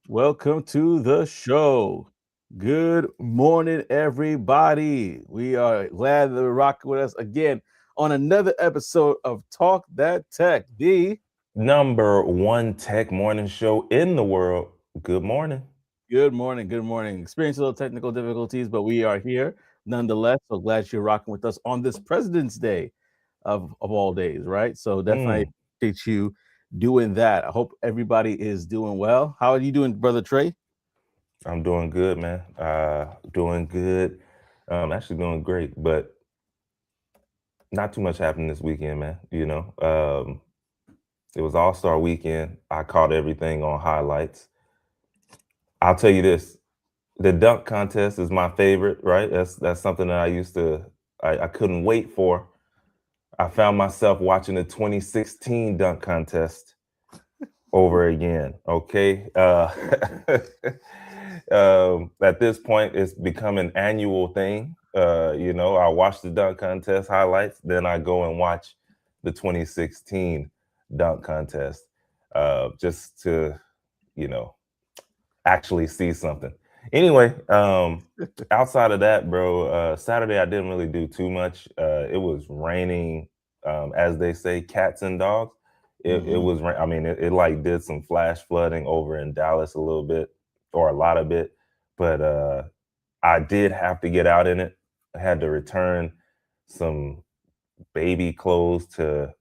Welcome to the show. Good morning, everybody. We are glad that you're rocking with us again on another episode of Talk That Tech. Number one tech morning show in the world. Good morning. Good morning, good morning. Experienced a little technical difficulties, but we are here nonetheless. So glad you're rocking with us on this President's Day of all days, right? So definitely Mm, appreciate you doing that. I hope everybody is doing well. How are you doing, Brother Trey? I'm doing good, man. Doing good. Actually doing great, but not too much happened this weekend, man. It was All-Star weekend. I caught everything on highlights. I'll tell you this: the dunk contest is my favorite. Right? That's something that I couldn't wait for. I found myself watching the 2016 dunk contest over again. Okay. At this point, it's become an annual thing. I watch the dunk contest highlights, then I go and watch the 2016 dunk contest just to, you know, actually see something. Anyway, outside of that, bro, Saturday I didn't really do too much. It was raining, as they say, cats and dogs. It Hmm. was, I mean, it like did some flash flooding over in Dallas a little bit, or a lot of it, but I did have to get out in it. I had to return some baby clothes to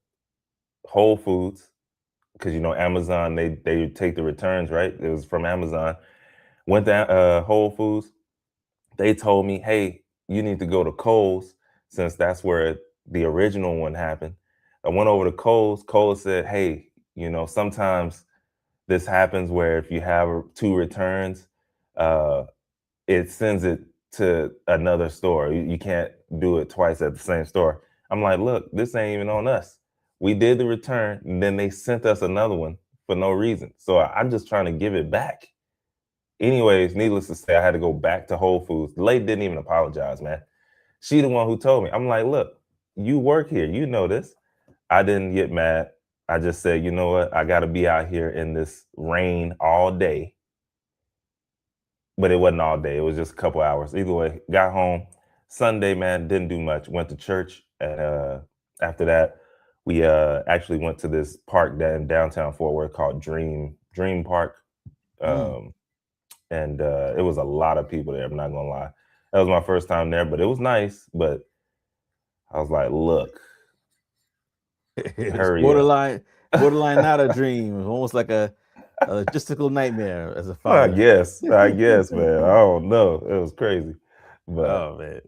Whole Foods because Amazon they take the returns, right? It was from Amazon. Went to Whole Foods. They told me, hey, you need to go to Kohl's since that's where the original one happened. I went over to Kohl's. Kohl's said, hey, sometimes this happens where if you have two returns, uh, it sends it to another store. You can't do it twice at the same store. I'm like, look, this ain't even on us. We did the return, and then they sent us another one for no reason. So I'm just trying to give it back. Anyways, needless to say, I had to go back to Whole Foods. The lady didn't even apologize, man. She the one who told me. I'm like, look, you work here, you know this. I didn't get mad. I just said, you know what? I got to be out here in this rain all day. But it wasn't all day. It was just a couple hours. Either way, got home Sunday, man. Didn't do much. Went to church, and after that, we actually went to this park that in downtown Fort Worth called Dream Park. Mm. Um, and it was a lot of people there. I'm not gonna lie, that was my first time there, but it was nice. But I was like, look, It's hurry up. borderline not a dream. It's almost like a logistical nightmare as a I father. guess, I guess, man. I don't know. It was crazy, but Oh man.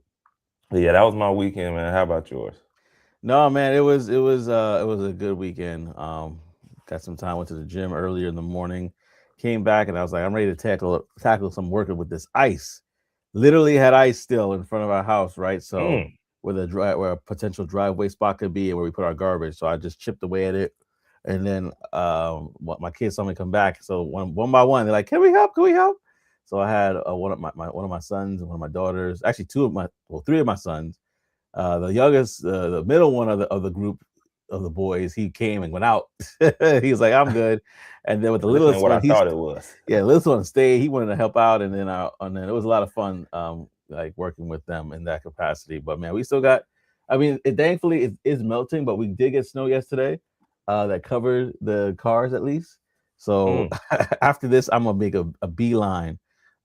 yeah, that was my weekend, man. How about yours? No, man, it was a good weekend. Got some time, went to the gym earlier in the morning, came back and I was like, I'm ready to tackle some work with this ice. Literally had ice still in front of our house, right? So Mm, where a potential driveway spot could be and where we put our garbage. So I just chipped away at it. And then what my kids saw me come back. So one by one, they're like, Can we help? Can we help? So I had one of one of my sons and one of my daughters, actually three of my sons, the youngest, the middle one of the group of the boys, he came and went out. He was like, "I'm good." And then with the this ain't littlest what I one, thought it was. yeah, the littlest one stayed. He wanted to help out, and then it was a lot of fun, like working with them in that capacity. But man, we still got. I mean, thankfully it is melting, but we did get snow yesterday, that covered the cars at least. So Mm, after this, I'm gonna make a beeline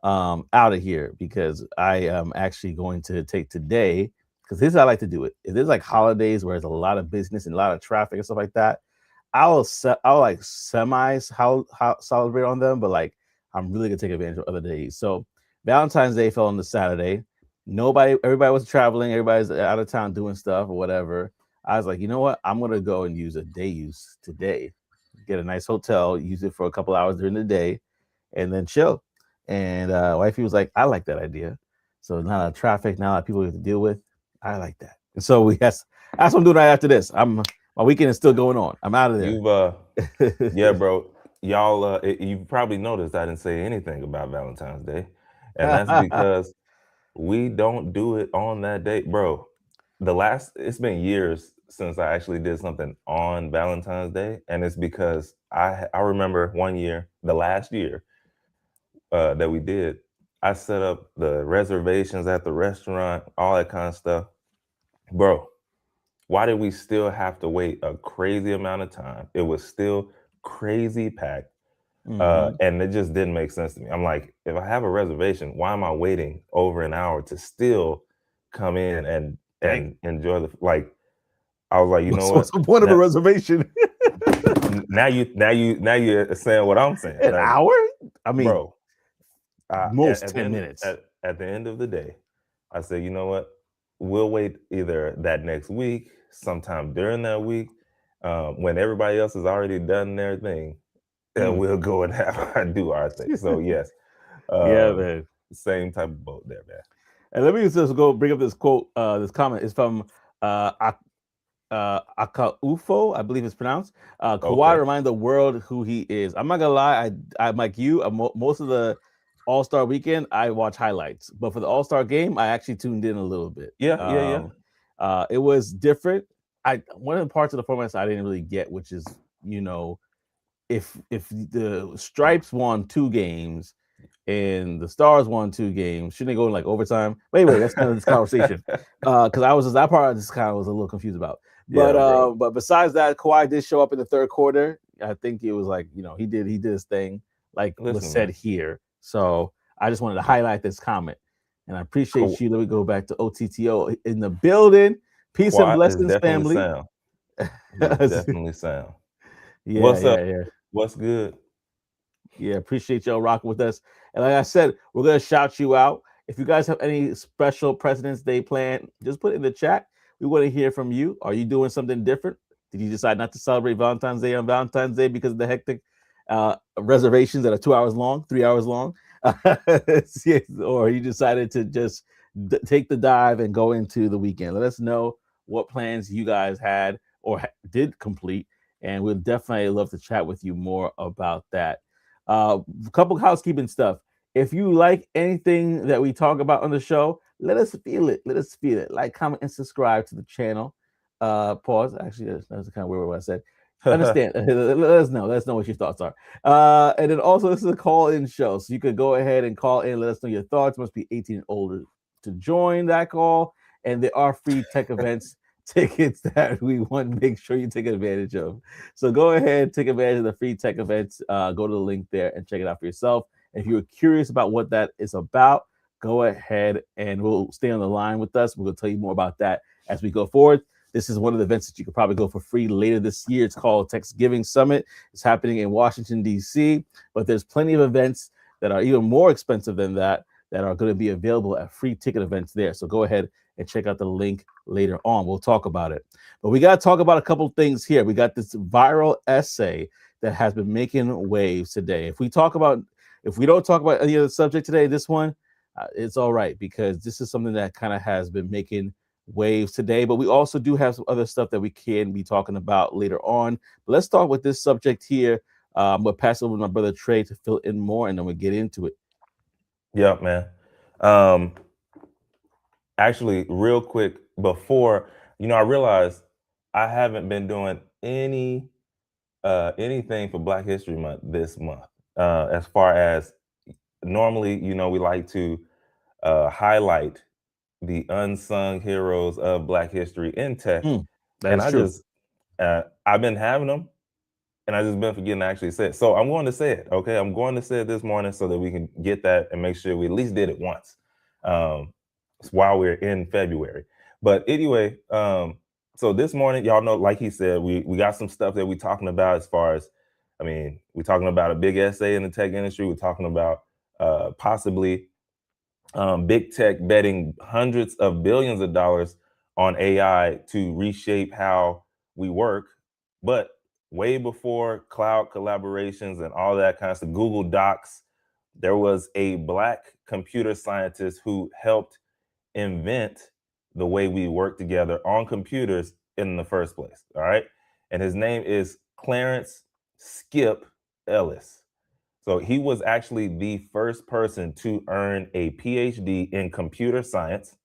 out of here because I am actually going to take today because this is how I like to do it. If there's like holidays where there's a lot of business and a lot of traffic and stuff like that, I'll like semi how celebrate on them, but like I'm really gonna take advantage of other days. So Valentine's Day fell on the Saturday. Everybody was traveling, everybody's out of town doing stuff or whatever. I was like, you know what? I'm gonna go and use a day use today. Get a nice hotel, use it for a couple hours during the day, and then chill. And wifey was like, I like that idea. So not a lot of traffic, not a lot of people we have to deal with. I like that. And so that's what I'm doing right after this. My weekend is still going on. I'm out of there. you've yeah, bro. Y'all, you probably noticed I didn't say anything about Valentine's Day, and that's because we don't do it on that day, bro. It's been years since I actually did something on Valentine's Day, and it's because I remember one year, the last year, that we did, I set up the reservations at the restaurant, all that kind of stuff. Bro, why did we still have to wait a crazy amount of time? It was still crazy packed. Mhm. And it just didn't make sense to me. I'm like, if I have a reservation, why am I waiting over an hour to still come in Dang. and enjoy the like? I was like, you know What's what? the point of a Now, reservation? now you're saying what I'm saying, An like, hour? I mean, bro. most At the 10 end minutes. at the end of the day, I said, you know what? We'll wait either that next week, sometime during that week, when everybody else has already done their thing, and Mm. we'll go and do our thing. So yes, Yeah, um, man. same type of boat there, man. And let me just go bring up this quote, this comment. It's from uh, Akaufo, I believe it's pronounced. Kawhi Okay. reminded the world who he is. I'm not gonna lie, I'm like you. Most of the All Star weekend, I watch highlights, but for the All Star game, I actually tuned in a little bit. Yeah, yeah, yeah. It was different. I One of the parts of the formats I didn't really get, which is you know, if the Stripes won 2 games and the Stars won 2 games, shouldn't they go in like overtime? But anyway, that's kind of this conversation. Because I was just that part I just kind of was a little confused about. Yeah, bro. But besides that, Kawhi did show up in the third quarter. I think it was like he did his thing, like was Listen, said man. here. So I just wanted to highlight this comment, and I appreciate Ka- you. Let me go back to OTTO in the building. Peace and Kawhi is blessings, definitely family. sound. He's definitely sound. Yeah, What's up? yeah. What's good? Yeah, appreciate y'all rocking with us. And like I said, we're gonna shout you out. If you guys have any special President's Day plan, just put it in the chat. We want to hear from you. Are you doing something different? Did you decide not to celebrate Valentine's Day on Valentine's Day because of the hectic reservations that are 2 hours long, 3 hours long? Or you decided to just take the dive and go into the weekend? Let us know what plans you guys had or did complete, and we'd definitely love to chat with you more about that. A couple housekeeping stuff. If you like anything that we talk about on the show, let us feel it. Let us feel it. Like, comment, and subscribe to the channel. Pause. Actually, that's kind of weird what I said. Understand. Let us know. Let us know what your thoughts are. And then also, this is a call-in show, so you could go ahead and call in. Let us know your thoughts. Must be 18 and older to join that call. And there are free tech events tickets that we want to make sure you take advantage of. So go ahead, take advantage of the free tech events. Go to the link there and check it out for yourself. If you're curious about what that is about, go ahead and we'll stay on the line with us. We'll tell you more about that as we go forward. This is one of the events that you could probably go for free later this year. It's called Thanksgiving Summit. It's happening in Washington, D.C., but there's plenty of events that are even more expensive than that are going to be available at free ticket events there. So go ahead and check out the link later on. We'll talk about it. But we got to talk about a couple things here. We got this viral essay that has been making waves today. If we don't talk about any other subject today, this one, it's all right because this is something that kind of has been making waves today. But we also do have some other stuff that we can be talking about later on. But let's start with this subject here. We'll pass it over to my brother Trey to fill in more, and then we'll get into it. Yeah, man. Um, Actually, real quick before, I realized I haven't been doing anything for Black History Month this month. As far as normally, we like to highlight the unsung heroes of Black history in tech, That and is true. I've been having them, and I just been forgetting to actually say it. So I'm going to say it. Okay, I'm going to say it this morning so that we can get that and make sure we at least did it once, um, while we're in February. But anyway, so this morning, y'all know, like he said, we got some stuff that we're talking about as far as, we're talking about a big essay in the tech industry. We're talking about possibly big tech betting hundreds of billions of dollars on AI to reshape how we work. But way before cloud collaborations and all that kind of stuff, Google Docs, there was a Black computer scientist who helped invent the way we work together on computers in the first place. All right. And his name is Clarence Skip Ellis. So he was actually the first person to earn a PhD in computer science.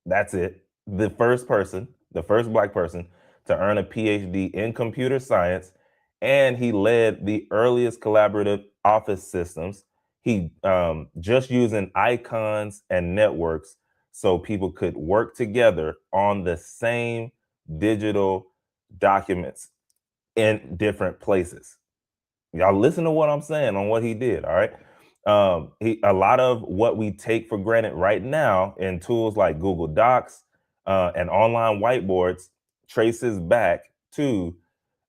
That's it. The first person, the first Black person to earn a PhD in computer science. And he led the earliest collaborative office systems. He just using icons and networks so people could work together on the same digital documents in different places. Y'all listen to what I'm saying on what he did. All right. A lot of what we take for granted right now in tools like Google Docs and online whiteboards traces back to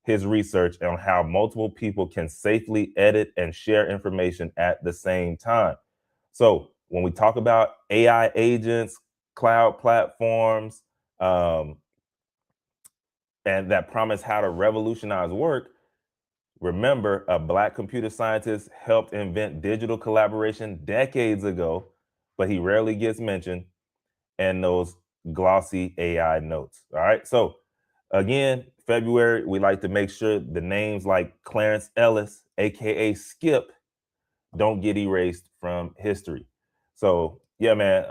his research on how multiple people can safely edit and share information at the same time. So when we talk about AI agents, cloud platforms, um, and that promise how to revolutionize work, remember, a Black computer scientist helped invent digital collaboration decades ago, but he rarely gets mentioned in those glossy AI notes. All right. So, again, February, we like to make sure the names like Clarence Ellis, AKA Skip, don't get erased from history. So, yeah, man,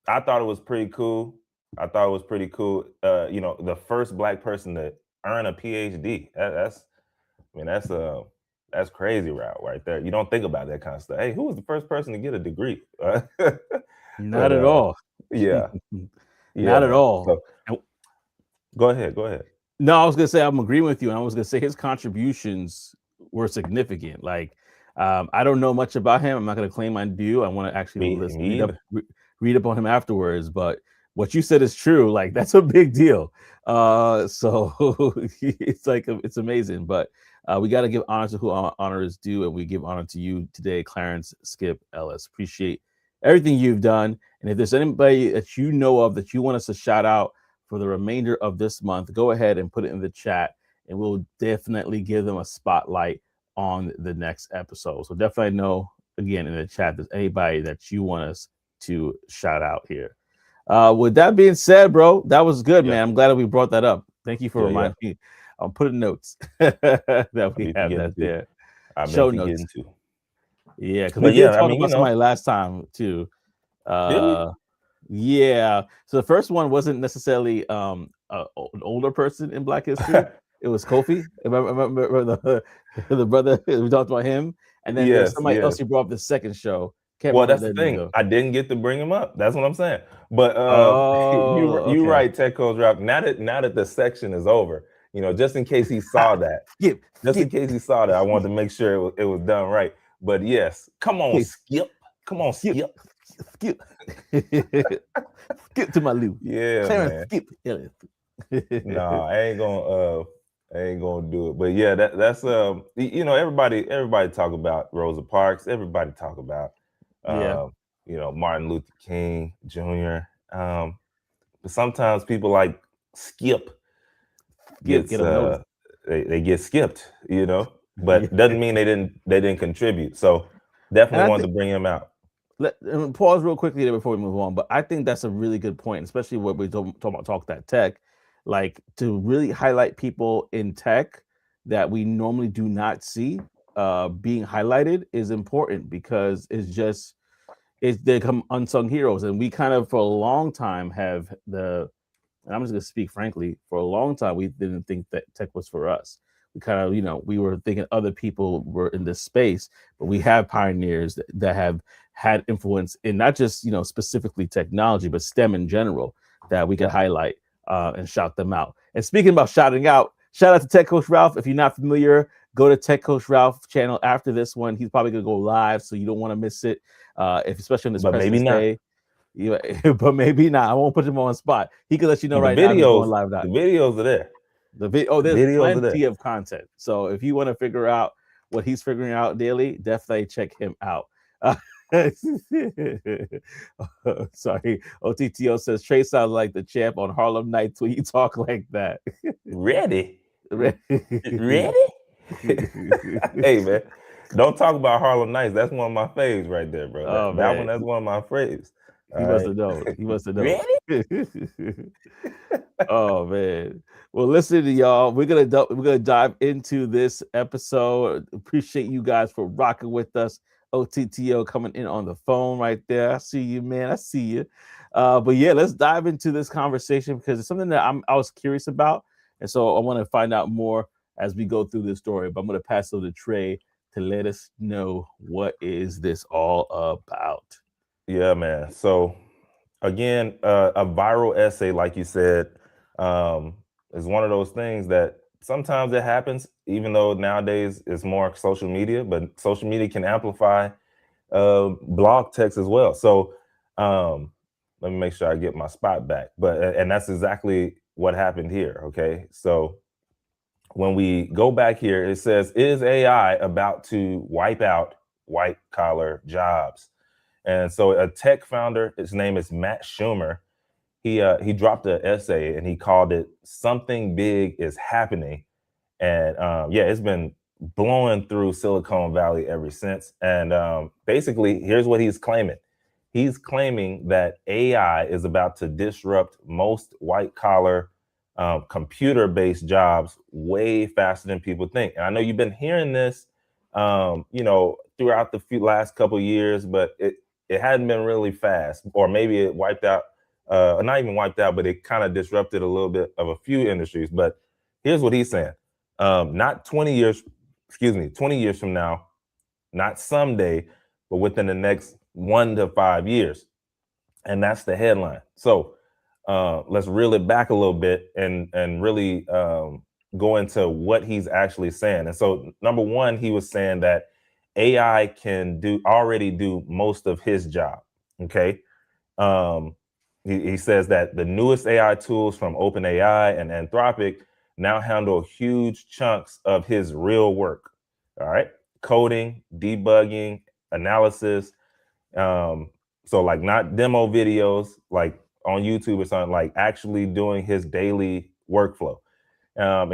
I thought it was pretty cool. I thought it was pretty cool. The first Black person to earn a PhD. I mean, that's crazy route right there. You don't think about that kind of stuff. Hey, who was the first person to get a degree? Not But at all. yeah, yeah, Not at man. all. So go ahead, go ahead. No, I was gonna say I'm agreeing with you, and I was gonna say his contributions were significant. Like, I don't know much about him. I'm not gonna claim I do. I want to actually Me either. read up on him afterwards. But what you said is true. Like, that's a big deal. So it's like it's amazing. But we got to give honor to who honor is due, and we give honor to you today, Clarence Skip Ellis. Appreciate everything you've done. And if there's anybody that you know of that you want us to shout out for the remainder of this month, go ahead and put it in the chat, and we'll definitely give them a spotlight on the next episode. So definitely know, again, in the chat, there's anybody that you want us to shout out here. With that being said, bro, that was good, Yeah, man. I'm glad that we brought that up. Thank you for yeah, yeah. reminding me. I'll put in notes that I'll we be have forgetting that too. there. I've been Show notes. forgetting too. Yeah, because we But did yeah, I talk mean, about somebody last time too. did we? Yeah. So the first one wasn't necessarily an older person in Black history. It was Kofi. Remember the brother we talked about him, and then there's Yes, somebody else yes. you brought up the second show. Can't Well, remember that's the their name thing. though. I didn't get to bring him up. That's what I'm saying. But Oh, you okay. right, Tech Coach Rock. Now that the section is over, just in case he saw that, Skip, just in skip, case he saw that, I wanted to make sure it was done right. But yes, come on, Skip. Come on, skip, Skip. skip, skip to my loop. Yeah, Clarence, man. skip. Ellis. Nah, I ain't gonna do it. But yeah, that's everybody talk about Rosa Parks. Everybody talk about Yeah, Martin Luther King Jr. But sometimes people like Skip skip. gets Get them noticed. they get skipped, Yeah. but doesn't mean they didn't contribute. So And definitely I wanted think to bring him out. let pause real quickly there before we move on. But I think that's a really good point, especially what we talk that tech, like to really highlight people in tech that we normally do not see being highlighted is important because it's they become unsung heroes, and we kind of for a long time have and I'm just gonna speak frankly, for a long time we didn't think that tech was for us. We kind of, we were thinking other people were in this space, but we have pioneers that have had influence in not just specifically technology, but STEM in general that we can Yeah. highlight and shout them out. And speaking about shouting out, shout out to Tech Coach Ralph. If you're not familiar, go to Tech Coach Ralph channel after this one. He's probably gonna go live, so you don't want to miss it. If especially on this But maybe President's not. Day. Yeah, but maybe not. I won't put him on the spot. He can let you know The right now if he's going videos, live or not. the videos are there. The There's videos are there. plenty of content. So if you want to figure out what he's figuring out daily, definitely check him out. Sorry, OTTO says Trey sounds like the champ on Harlem Nights when you talk like that. Ready? Ready? Hey man, don't talk about Harlem Nights. That's one of my faves right there, bro. Oh That one, man, that's one of my faves. he All must right. have known. He must have known. Ready? Oh man. Well, listen to y'all. We're gonna dive into this episode. Appreciate you guys for rocking with us. OTTO coming in on the phone right there. I see you, man. I see you. But yeah, let's dive into this conversation because it's something that I was curious about, and so I want to find out more as we go through this story. But I'm gonna pass it to Trey to let us know what is this all about. Yeah, man. So again, a viral essay, like you said, um, is one of those things that sometimes it happens, even though nowadays it's more social media, but social media can amplify blog text as well. So um, let me make sure I get my spot back. But and that's exactly what happened here. Okay, so when we go back here, it says, "Is AI about to wipe out white collar jobs?" And so a tech founder, his name is Matt Shumer, he dropped an essay and he called it "Something Big is Happening." And yeah, it's been blowing through Silicon Valley ever since. And basically, here's what he's claiming. He's claiming that AI is about to disrupt most white collar computer based jobs way faster than people think. And I know you've been hearing this, throughout the last couple of years, but it hadn't been really fast, or maybe it wiped out, not even wiped out, but it kind of disrupted a little bit of a few industries. But here's what he's saying: not 20 years, 20 years from now, not someday, but within the next 1 to 5 years. And that's the headline. So let's reel it back a little bit and really go into what he's actually saying. And so, number one, he was saying that AI can already do most of his job. Okay. Um, he says that the newest AI tools from OpenAI and Anthropic now handle huge chunks of his real work. All right. Coding, debugging, analysis. So like not demo videos like on YouTube or something, like actually doing his daily workflow.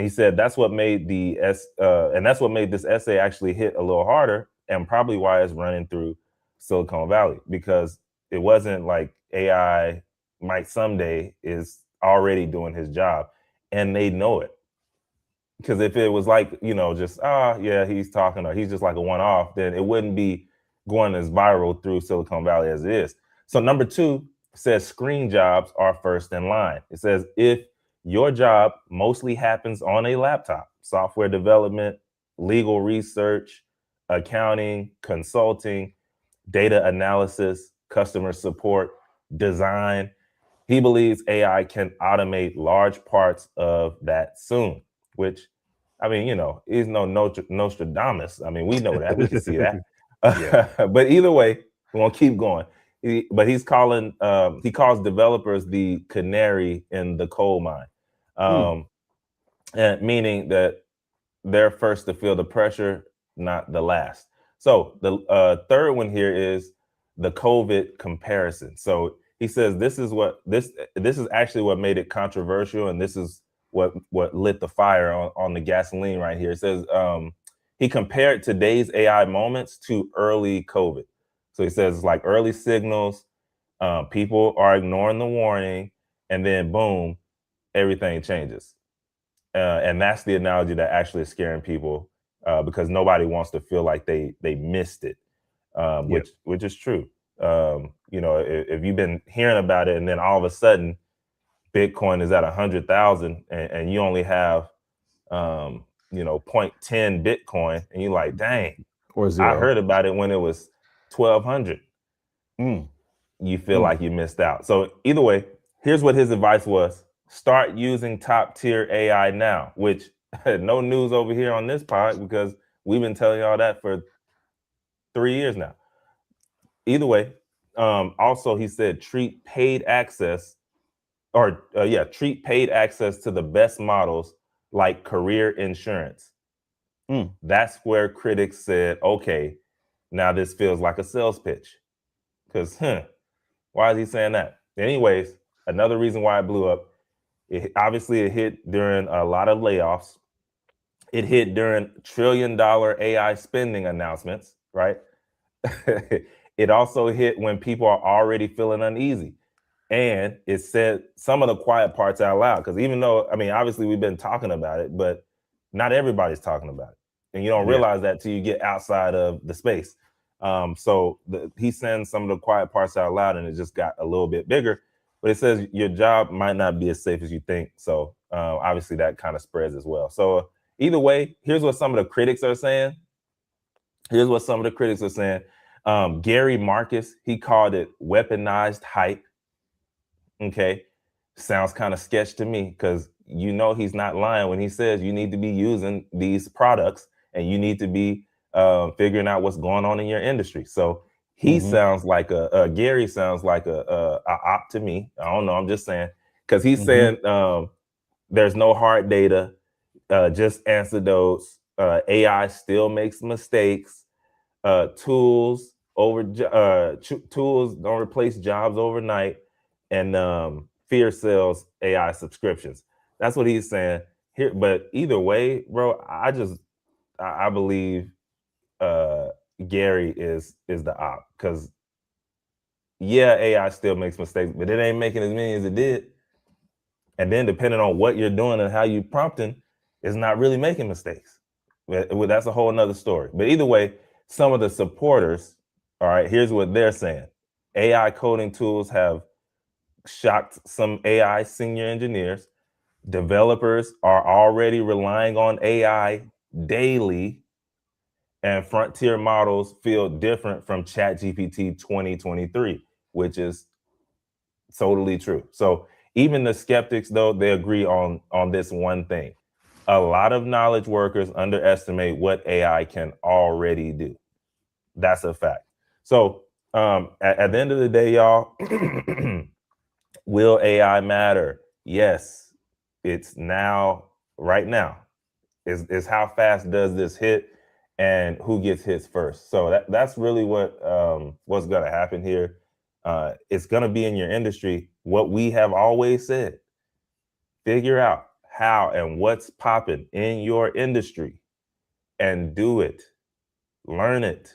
He said that's what made and that's what made this essay actually hit a little harder, and probably why it's running through Silicon Valley, because it wasn't like AI might someday, is already doing his job, and they know it. Because if it was like, just yeah, he's talking, or he's just like a one-off, then it wouldn't be going as viral through Silicon Valley as it is. So number two says screen jobs are first in line. It says if your job mostly happens on a laptop, software development, legal research, accounting, consulting, data analysis, customer support, design, he believes AI can automate large parts of that soon, which, I mean, he's no Nostradamus. I mean, we know that. We can see that. Yeah. But either way, we're going to keep going. But he calls developers the canary in the coal mine, Mm. and meaning that they're first to feel the pressure, not the last. So the third one here is the COVID comparison. So he says this is actually what made it controversial, and this is what lit the fire on the gasoline right here. It says he compared today's AI moments to early COVID. So he says like early signals, people are ignoring the warning, and then boom, everything changes. And that's the analogy that actually is scaring people, because nobody wants to feel like they missed it, Yep. which is true. If you've been hearing about it and then all of a sudden Bitcoin is at 100,000 and you only have 0.10 Bitcoin, and you're like, dang, Or I zero. heard about it when it was 1,200. Mm. You feel Mm. like you missed out. So either way, here's what his advice was: start using top tier AI now, which no news over here on this pod, because we've been telling y'all that for 3 years now. Either way, also he said treat paid access, treat paid access to the best models like career insurance. Mm. That's where critics said, okay, now this feels like a sales pitch. Because, why is he saying that? Anyways, another reason why it blew up, it hit during a lot of layoffs. It hit during trillion-dollar AI spending announcements, right? It also hit when people are already feeling uneasy. And it said some of the quiet parts out loud. Because even though, I mean, obviously we've been talking about it, but not everybody's talking about it. And you don't Yeah. realize that till you get outside of the space. So he sends some of the quiet parts out loud, and it just got a little bit bigger. But it says your job might not be as safe as you think. So obviously that kind of spreads as well. So either way, here's what some of the critics are saying. Here's what some of the critics are saying. Gary Marcus, he called it weaponized hype. Okay. Sounds kind of sketch to me because he's not lying when he says you need to be using these products and you need to be figuring out what's going on in your industry. So he Mhm. sounds like Gary sounds like a op to me. I don't know. I'm just saying because he's Mhm. saying there's no hard data, just anecdotes. AI still makes mistakes. Tools don't replace jobs overnight, and fear sells AI subscriptions. That's what he's saying here. But either way, bro, I believe uh, Gary is the op because yeah, AI still makes mistakes, but it ain't making as many as it did. And then depending on what you're doing and how you prompting, it's not really making mistakes. Well, that's a whole nother story. But either way, some of the supporters, all right, here's what they're saying. AI coding tools have shocked some AI senior engineers. Developers are already relying on AI daily, and frontier models feel different from ChatGPT 2023, which is totally true. So even the skeptics, though, they agree on this one thing. A lot of knowledge workers underestimate what AI can already do. That's a fact. So at the end of the day, y'all, will AI matter? Yes, it's now, right now. Is how fast does this hit and who gets hits first. So that's really what's going to happen here. It's going to be in your industry. What we have always said: figure out how and what's popping in your industry, and do it. Learn it.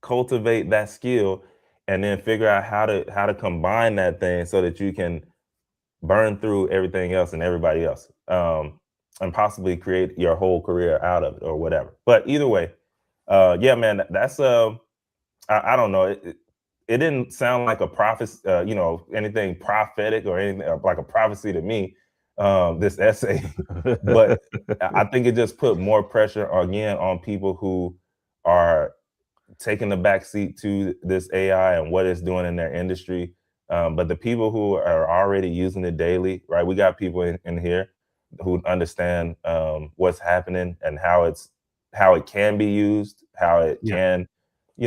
Cultivate that skill, and then figure out how to combine that thing so that you can burn through everything else and everybody else, and possibly create your whole career out of it or whatever. But either way, yeah, man, that's I don't know. It didn't sound like a prophecy, anything prophetic or anything like a prophecy to me. This essay, but I think it just put more pressure again on people who are taking the back seat to this AI and what it's doing in their industry. But the people who are already using it daily, right? We got people in here who understand what's happening and how it can be used, how it Yeah. can,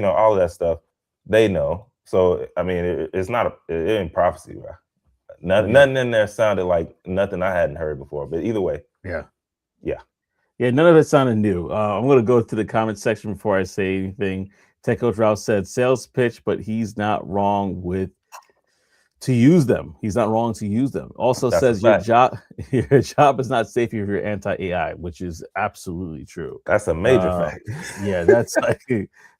all of that stuff. They know. So I mean, it's not it ain't prophecy, bro. Yeah. Nothing in there sounded like nothing I hadn't heard before. But either way, Yeah. yeah. Yeah, none of it sounded new. I'm going to go to the comment section before I say anything. Tech Coach Ralph said sales pitch, but he's not wrong with to use them. He's not wrong to use them. Also That's a says your fact. job is not safe if you're anti AI, which is absolutely true. That's a major Uh, fact. yeah, that's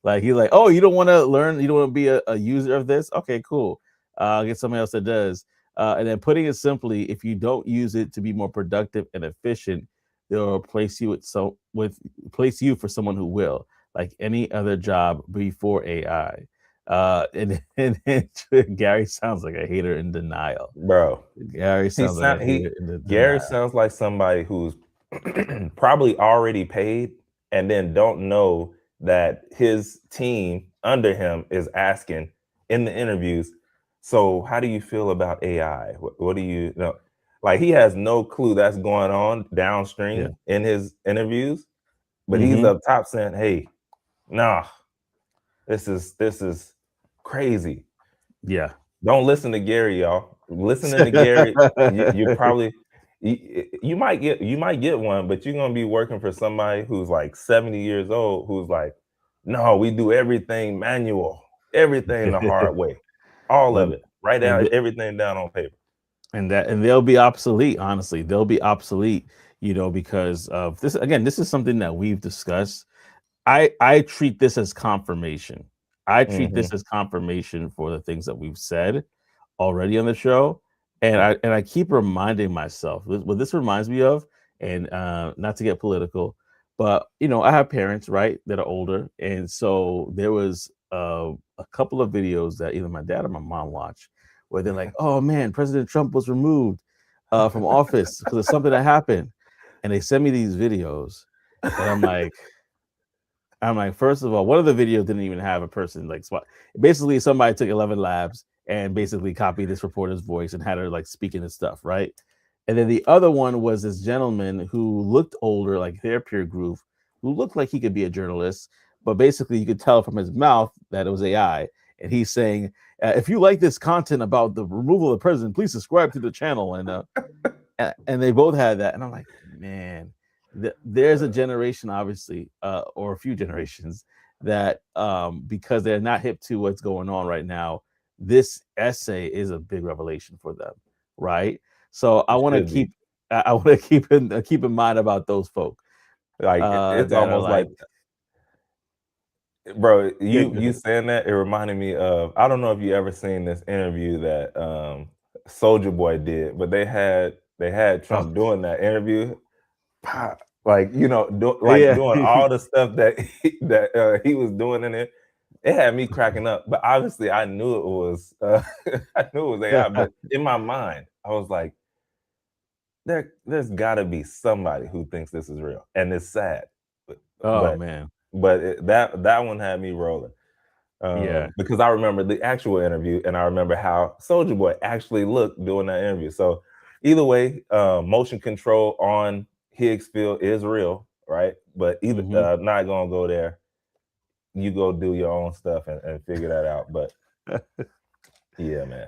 like he's like, oh, you don't want to learn, you don't want to be a user of this. Okay, cool. Get somebody else that does. And then putting it simply, if you don't use it to be more productive and efficient, they'll replace you with place you for someone who will, like any other job before AI. And Gary sounds like a hater in denial. Bro, Gary He sounds like a sound he hater in Gary denial. sounds like somebody who's probably already paid and then don't know that his team under him is asking in the interviews, so how do you feel about AI? What do you know? Like he has no clue that's going on Yeah. downstream in his interviews, but he's Mm-hmm. up top saying, "Hey, nah, this is crazy." Yeah. Don't listen to Gary, y'all. Listening to Gary, you probably you might get one, but you're gonna be working for somebody who's like 70 years old, who's like, no, we do everything manual, everything the hard way, all of and it, write down and everything down on paper. and they'll be obsolete. Honestly, they'll be obsolete. Because of this. Again, this is something that we've discussed. I treat this as confirmation. I treat Hmm. this as confirmation for the things that we've said already on the show, and I keep reminding myself what this reminds me of, and not to get political, but I have parents, right, that are older, and so there was a couple of videos that either my dad or my mom watched where they're like, "Oh man, President Trump was removed from office because of something that happened," and they send me these videos, and I'm like, I'm like, first of all, one of the videos didn't even have a person like spot. Basically, somebody took 11 labs and basically copied this reporter's voice and had her like speaking this stuff, right? And then the other one was this gentleman who looked older, like their peer group, who looked like he could be a journalist, but basically you could tell from his mouth that it was AI. And he's saying, if you like this content about the removal of the president, please subscribe to the channel. And they both had that. And I'm like, man, there's a generation, obviously, or a few generations that because they're not hip to what's going on right now, this essay is a big revelation for them, right? So I It want to should be. keep I want to keep in mind about those folk Like it's that are almost like, like, bro, yeah, you saying that, it reminded me of, I don't know if you ever seen this interview that Soldier Boy did, but they had oh Trump doing that interview. Like, like yeah, doing all the stuff that he was doing in it. It had me cracking up. But obviously I knew it was I knew it was AI, but in my mind I was like, there's got to be somebody who thinks this is real, and it's sad, oh but man, that one had me rolling, yeah, because I remember the actual interview, and I remember how Soldier Boy actually looked doing that interview. So either way, motion control on Higgs field is real, right? But either hmm not gonna go there. You go do your own stuff and figure that out. But yeah, man.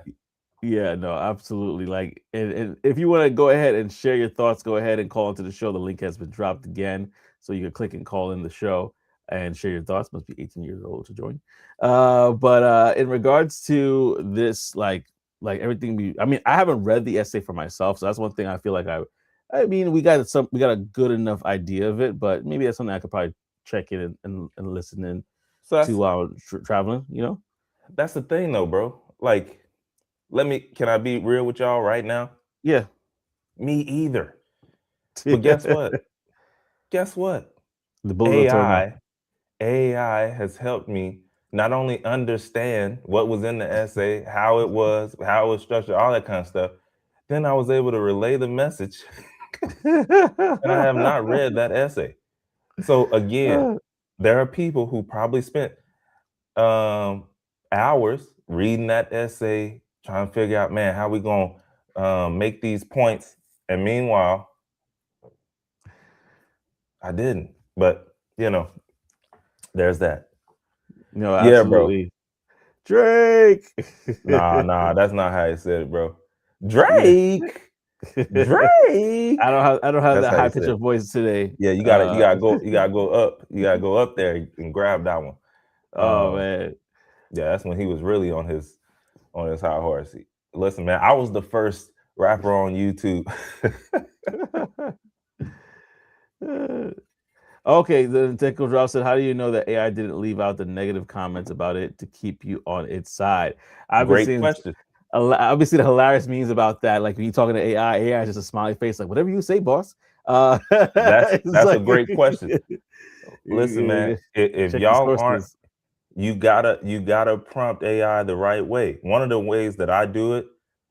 yeah, no, absolutely. Like, and if you want to go ahead and share your thoughts, go ahead and call into the show. The link has been dropped again, so you can click and call in the show and share your thoughts. Must be 18 years old to join. But in regards to this, like everything I mean, I haven't read the essay for myself, so that's one thing I feel like I mean, we got a good enough idea of it, but maybe that's something I could probably check in and listen in So to while traveling. that's the thing though, bro. Like, can I be real with y'all right now? Yeah. Me either. But guess what? Guess what? The bullets don't turn off. AI has helped me not only understand what was in the essay, how it was structured, all that kind of stuff. Then I was able to relay the message, and I have not read that essay. So again, there are people who probably spent hours reading that essay, trying to figure out, man, how we gonna make these points. And meanwhile, I didn't. But there's that. No, Yeah, bro. absolutely. Drake. Nah, that's not how he said it, bro. Yeah. Drake, Drake. I don't have That's that how he high pitch said it. of voice today. Yeah, you gotta go up. You gotta go up there and grab that one. Oh Um, man. yeah, that's when he was really on his high horse. Listen, man, I was the first rapper on YouTube. Okay, the Tickle Drop said, "How do you know that AI didn't leave out the negative comments about it to keep you on its side?" I've been Great seeing question. obviously the hilarious memes about that. Like when you talking to AI is just a smiley face, like whatever you say, boss. It's That's a like great question. Listen, man, if check your y'all aren't, sources. you gotta prompt AI the right way. One of the ways that I do it,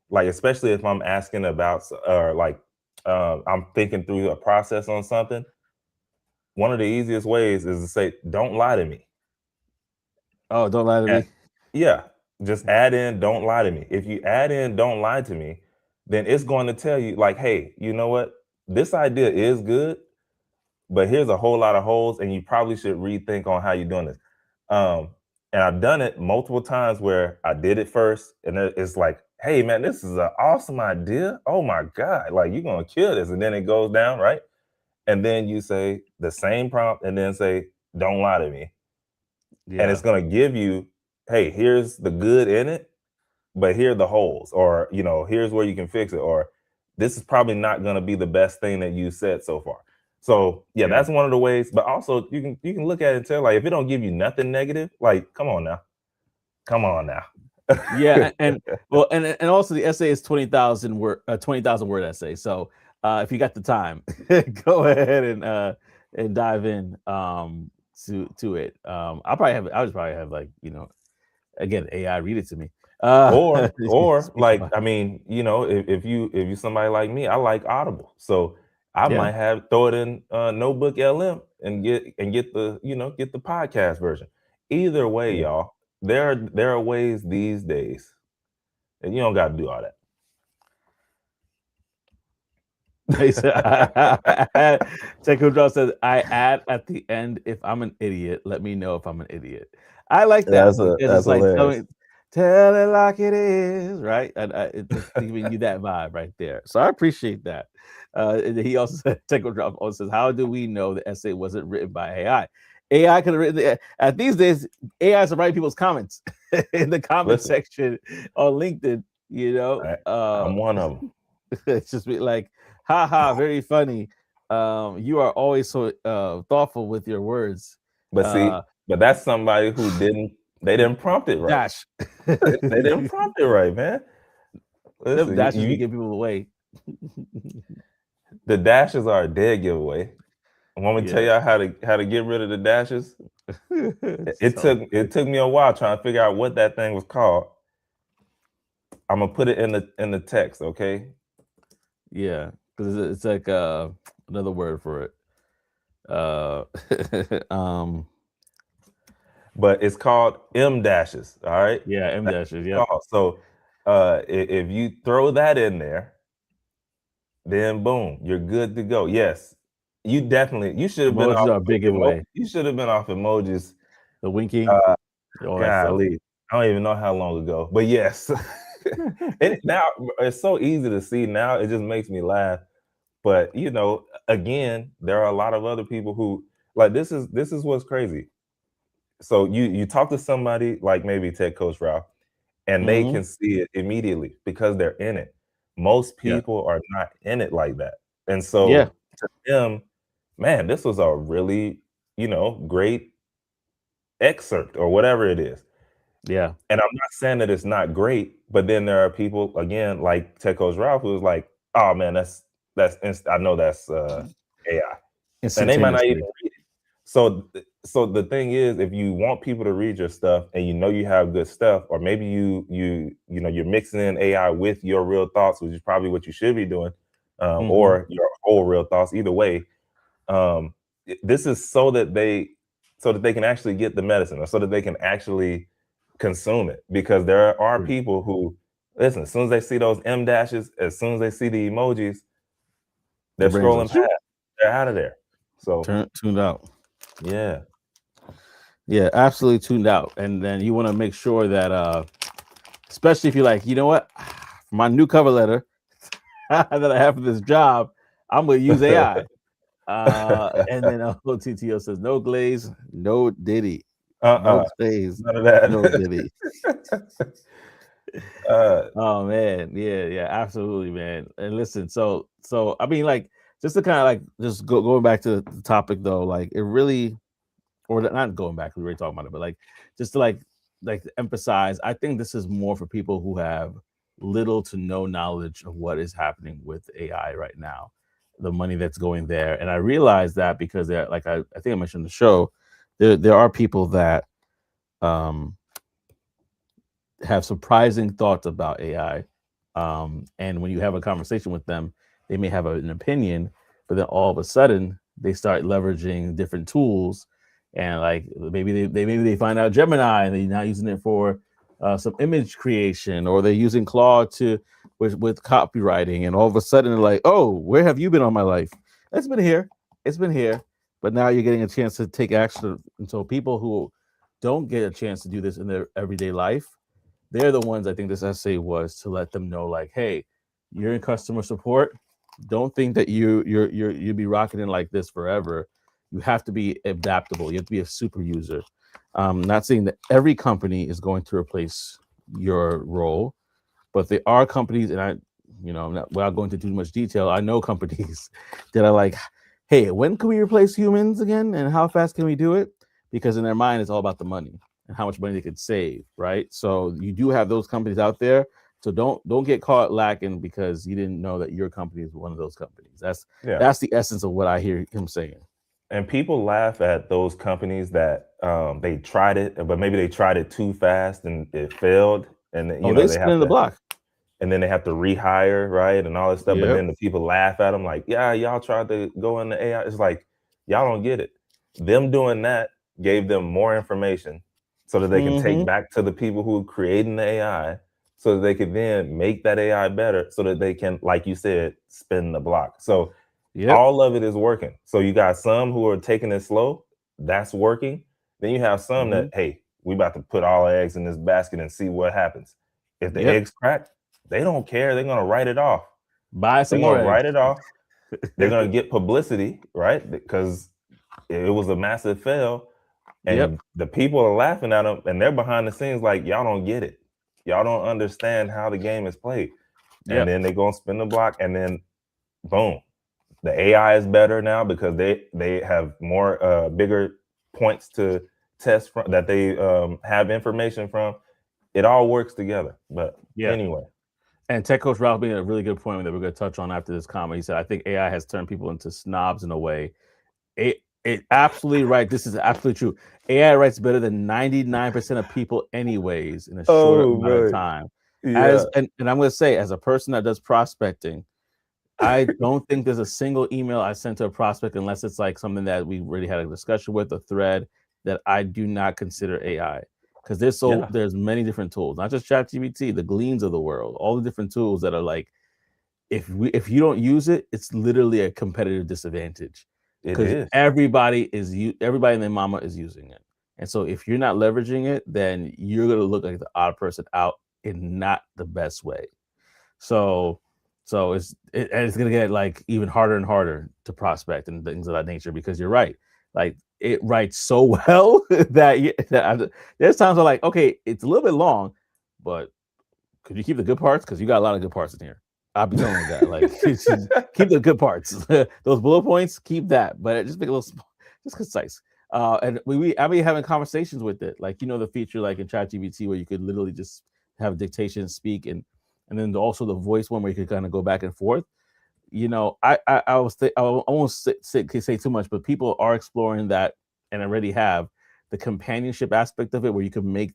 like especially if I'm asking about or like I'm thinking through a process on something, one of the easiest ways is to say, "Don't lie to me." Oh, don't lie to At- me. yeah, just add in "Don't lie to me." If you add in "Don't lie to me," then it's going to tell you like, "Hey, you know what? This idea is good, but here's a whole lot of holes, and you probably should rethink on how you're doing this." Um, and I've done it multiple times where I did it first, and it's like, "Hey, man, this is an awesome idea. Oh my god, like you're gonna kill this," and then it goes down, right? And then you say the same prompt, and then say, "Don't lie to me," and Yeah, it's gonna give you, "Hey, here's the good in it, but here are the holes," or here's where you can fix it, or this is probably not going to be the best thing that you said so far. So yeah, yeah. that's one of the ways. But also you can look at it and tell, like, if it don't give you nothing negative, like, come on now. Yeah, and well, and also the essay is 20,000 word essay. So if you got the time, go ahead and dive in to it. I would probably have like again AI read it to me. or Speak like, about I mean, if you somebody like me, I like Audible. So I Yeah. might have throw it in Notebook LM and get the get the podcast version. Either way, Yeah. y'all, there are ways these days, and you don't got to do all that. He said, Checo Draw says, I add at the end, if I'm an idiot, let me know if I'm an idiot. I like that because That's it's like hilarious. tell it like it is, right? And it's giving you that vibe right there. So I appreciate that. And he also said, Checo Drop also says, how do we know the essay wasn't written by AI? AI could have written at these days, AI is writing people's comments in the comment Listen, section on LinkedIn, you know. I'm one of them. It's just be like, haha, very funny. You are always so thoughtful with your words. But see, but that's somebody who they didn't prompt it right. Dash. They didn't prompt it right, man. Them Listen, dashes be giving people away. the dashes are a dead giveaway. Want me to tell Yeah. y'all how to get rid of the dashes? It took me a while trying to figure out what that thing was called. I'm gonna put it in the text, okay? Yeah, because it's like another word for it. But it's called M dashes. All right. Yeah, M dashes. Yeah. So if you throw that in there, then boom, you're good to go. Yes, you should have been Emojis off. are a big giveaway. You should have been off emojis. The winking, all that stuff. Golly, I don't even know how long ago, but yes. Now it's so easy to see now. It just makes me laugh. But again, there are a lot of other people who like this is what's crazy. So you talk to somebody like maybe Tech Coach Ralph, and they Mhm. can see it immediately because they're in it. Most Yeah. people are not in it like that. And Yeah. so to them, man, this was a really, great excerpt or whatever it is. Yeah. And I'm not saying that it's not great, but then there are people again like Tech Coach Ralph who's like, oh man, I know that's AI. And they might not even Instantaneously. read it. So the thing is, if you want people to read your stuff and you have good stuff, or maybe you're mixing in AI with your real thoughts, which is probably what you should be doing, Mhm. or your whole real thoughts. Either way, this is so that they can actually get the medicine, or so that they can actually consume it. Because there are Yeah. people who listen, as soon as they see those M dashes, as soon as they see the emojis, The they're brains scrolling are past. They're out of there. So tuned out. yeah. Yeah, absolutely tuned out. And then you want to make sure that especially if you're like, you know what, for my new cover letter that I have for this job, I'm gonna use AI. And then OTTO says no glaze, no Diddy, no glaze, None of that. no Diddy. Oh man, yeah, absolutely, man. And listen, so I mean, like, just to kind of like just going back to the topic though, like it really, or not going back, we were talking about it, but like just to like emphasize, I think this is more for people who have little to no knowledge of what is happening with AI right now, the money that's going there. And I realize that because they're like I think I mentioned in the show, there are people that um have surprising thoughts about AI. And when you have a conversation with them, they may have an opinion, but then all of a sudden they start leveraging different tools, and like maybe they find out Gemini and they're now using it for some image creation, or they're using Claude to with copywriting, and all of a sudden they're like, oh, where have you been all my life? It's been here, but now you're getting a chance to take action. And so people who don't get a chance to do this in their everyday life, they're the ones I think this essay was to let them know, like, hey, you're in customer support. Don't think that you'll be rocketing like this forever. You have to be adaptable. You have to be a super user. Not saying that every company is going to replace your role, but there are companies, and I'm not, without going into too much detail, I know companies that are like, hey, when can we replace humans again, and how fast can we do it? Because in their mind, it's all about the money and how much money they could save, right? So you do have those companies out there. So don't get caught lacking because you didn't know that your company is one of those companies. That's the essence of what I hear him saying. And people laugh at those companies that they tried it, but maybe they tried it too fast and it failed, and Oh, they they have spinning the to block. and then they have to rehire, right, and all this stuff. But Yep. then the people laugh at them like, yeah, y'all tried to go into AI. It's like, y'all don't get it. Them doing that gave them more information so that they can take Mm-hmm. back to the people who are creating the AI so that they could then make that AI better so that they can, like you said, spin the block. So Yep. all of it is working. So you got some who are taking it slow, that's working. Then you have some Mm-hmm. that, hey, we about to put all our eggs in this basket and see what happens. If the Yep. eggs crack, they don't care. They're gonna write it off. Buy some They're more gonna eggs. write it off. They're gonna get publicity, right? Because it was a massive fail, Yep. and the people are laughing at them, and they're behind the scenes like, y'all don't get it. Y'all don't understand how the game is played. And Yep. then they're gonna spin the block, and then boom, the AI is better now because they have more bigger points to test from that they have information from. It all works together. But Yeah. anyway, And Tech Coach Ralph made a really good point that we're going to touch on after this comment. He said, "I think AI has turned people into snobs in a way." It absolutely right. This is absolutely true. AI writes better than 99% of people, anyways, in a shorter oh amount of man, time. yeah, And I'm going to say, as a person that does prospecting, I don't think there's a single email I sent to a prospect unless it's like something that we really had a discussion with, a thread, that I do not consider AI. Because yeah, there's many different tools, not just ChatGPT, the Gleans of the world, all the different tools that are like, if you don't use it, it's literally a competitive disadvantage it because is. everybody and their mama is using it. And so if you're not leveraging it, then you're gonna look like the odd person out in not the best way. So and it's gonna get like even harder and harder to prospect and things of that nature because you're right. Like it writes so well there's times I'm like, okay, it's a little bit long, but could you keep the good parts? Because you got a lot of good parts in here. I'll be telling you that. Like, keep the good parts. Those bullet points, keep that, but just make it a little just concise. And I be having conversations with it, like the feature like in ChatGPT where you could literally just have dictation, speak, and then also the voice one where you could kind of go back and forth. I won't say too much, but people are exploring that and already have the companionship aspect of it, where you can make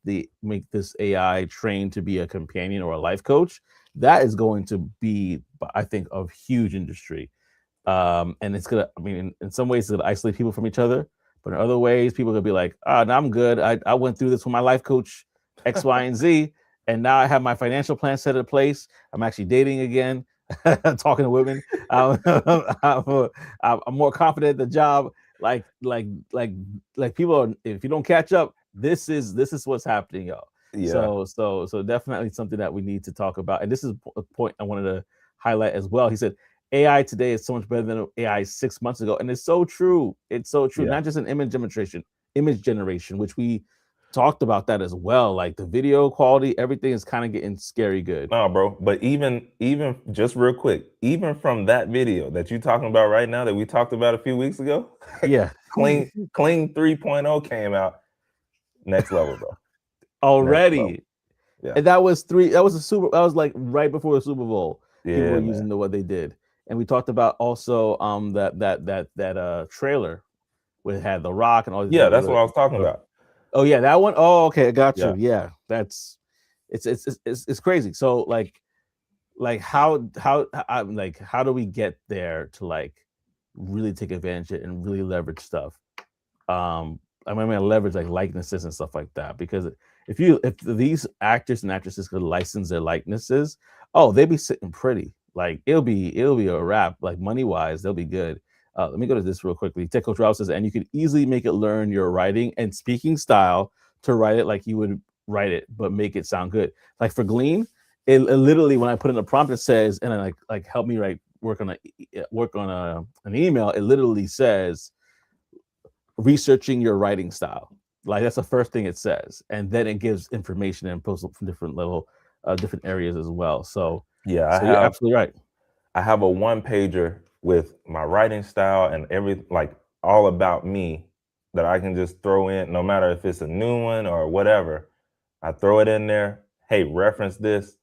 this AI trained to be a companion or a life coach. That is going to be, I think, of huge industry. And it's gonna, I mean, in some ways, it's gonna isolate people from each other, but in other ways, people are gonna be like, "Ah, no, I'm good. I went through this with my life coach, X, Y, and Z, and now I have my financial plan set in place. I'm actually dating again, talking to women. I'm, I'm more confident at the job. Like, like, like, like people are. If you don't catch up, this is what's happening, y'all. Yeah, So definitely something that we need to talk about. And this is a point I wanted to highlight as well. He said AI today is so much better than AI 6 months ago, and it's so true. It's so true. yeah. Not just an image generation, which we talked about that as well. Like the video quality, everything is kind of getting scary good. No, bro. But even just real quick, even from that video that you're talking about right now that we talked about a few weeks ago, Yeah, Clean 3.0 came out. Next level, bro. Next level. already. Yeah. And that was three. That was a super. That was like right before the Super Bowl. People were Yeah, man. using what they did, and we talked about also that trailer where it had The Rock and all these Yeah, different that's what other. I was talking about. Oh yeah, that one. Oh okay, I got Yeah. you. Yeah, that's it's crazy. So like how do we get there to like really take advantage of it and really leverage stuff? I mean leverage like likenesses and stuff like that because if these actors and actresses could license their likenesses, oh they'd be sitting pretty. Like it'll be a wrap. Like money wise, they'll be good. Let me go to this real quickly. Tech Coach Rouse says, and you could easily make it learn your writing and speaking style to write it like you would write it, but make it sound good. Like for Glean, it literally when I put in a prompt, it says, and I like help me write work on an email. It literally says researching your writing style. Like that's the first thing it says, and then it gives information and posts from different areas as well. So, Yeah, so you're absolutely right. I have a one pager with my writing style and like all about me that I can just throw in no matter if it's a new one or whatever. I throw it in there. Hey, reference this.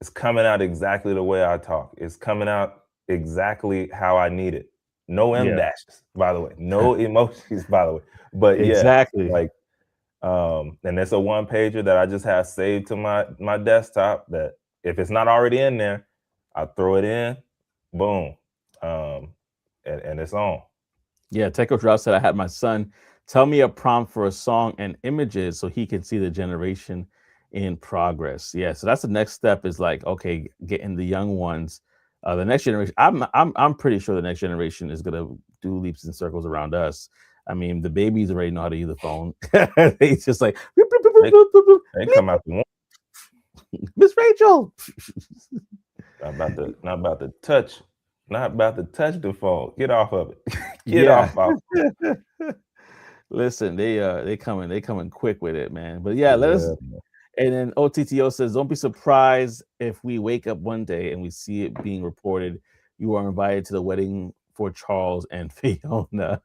It's coming out exactly the way I talk. It's coming out exactly how I need it. No M Yeah, dashes, by the way. No emojis, by the way. But yeah, exactly. like and it's a one pager that I just have saved to my desktop that if it's not already in there, I throw it in, boom, and it's on. Yeah, Techo Drop said I had my son tell me a prompt for a song and images so he can see the generation in progress. Yeah, so that's the next step is like, okay, getting the young ones, the next generation. I'm pretty sure the next generation is gonna do leaps and circles around us. I mean, the babies already know how to use the phone. They just like "Bloop, bloop, bloop, bloop, They bloop, bloop, bloop, they come bleep, out the womb. Miss Rachel. Not about to touch the phone. Get off of it. Get Yeah. off. Listen, they coming quick with it, man. But yeah, let us. Yeah. And then OTTO says, don't be surprised if we wake up one day and we see it being reported you are invited to the wedding for Charles and Fiona.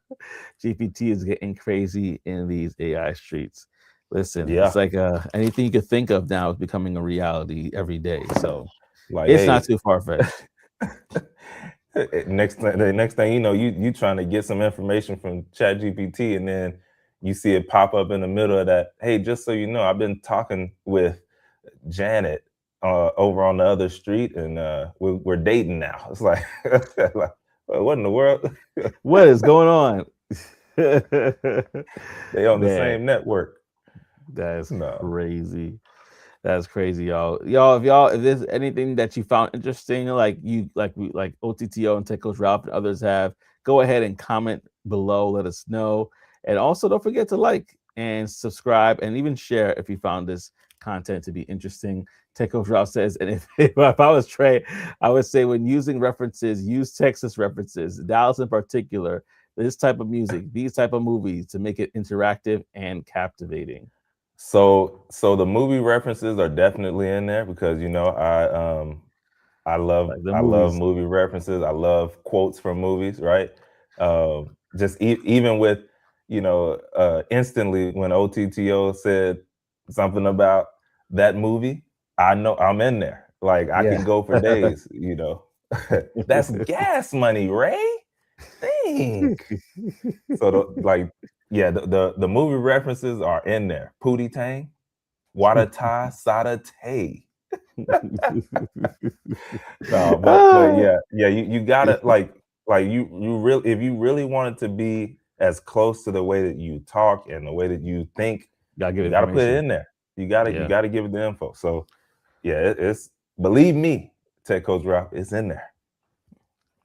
GPT is getting crazy in these AI streets. Listen, Yeah. it's like anything you could think of now is becoming a reality every day. So Like, it's not hey, too far fetched. the next thing you know, you trying to get some information from Chat GPT, and then you see it pop up in the middle of that. Hey, just so you know, I've been talking with Janet over on the other street, and we're dating now. It's like, like, what in the world? What is going on? They on the Man, same network. that's No. crazy. That's crazy, y'all. If there's anything that you found interesting, like OTTO and Tech Coach Ralph and others have, go ahead and comment below. Let us know, and also don't forget to like and subscribe, and even share if you found this content to be interesting. Tech Coach Ralph says, and if I was Trey, I would say when using references, use Texas references, Dallas in particular, this type of music, these type of movies to make it interactive and captivating. So the movie references are definitely in there because Like the I love movies. movie references. I love quotes from movies, right? Just even with instantly when OTTO said something about that movie, I know I'm in there. Like I Yeah. can go for days. That's gas money, Ray. Think. So the movie references are in there. Pootie Tang, Wada Ta, Sada Tay. No, but Ah, yeah, you gotta like you really if you really want it to be as close to the way that you talk and the way that you think, gotta give you gotta put it information. in there. You Yeah. gotta give it the info. So yeah, it's believe me, Tech Coach Ralph, it's in there.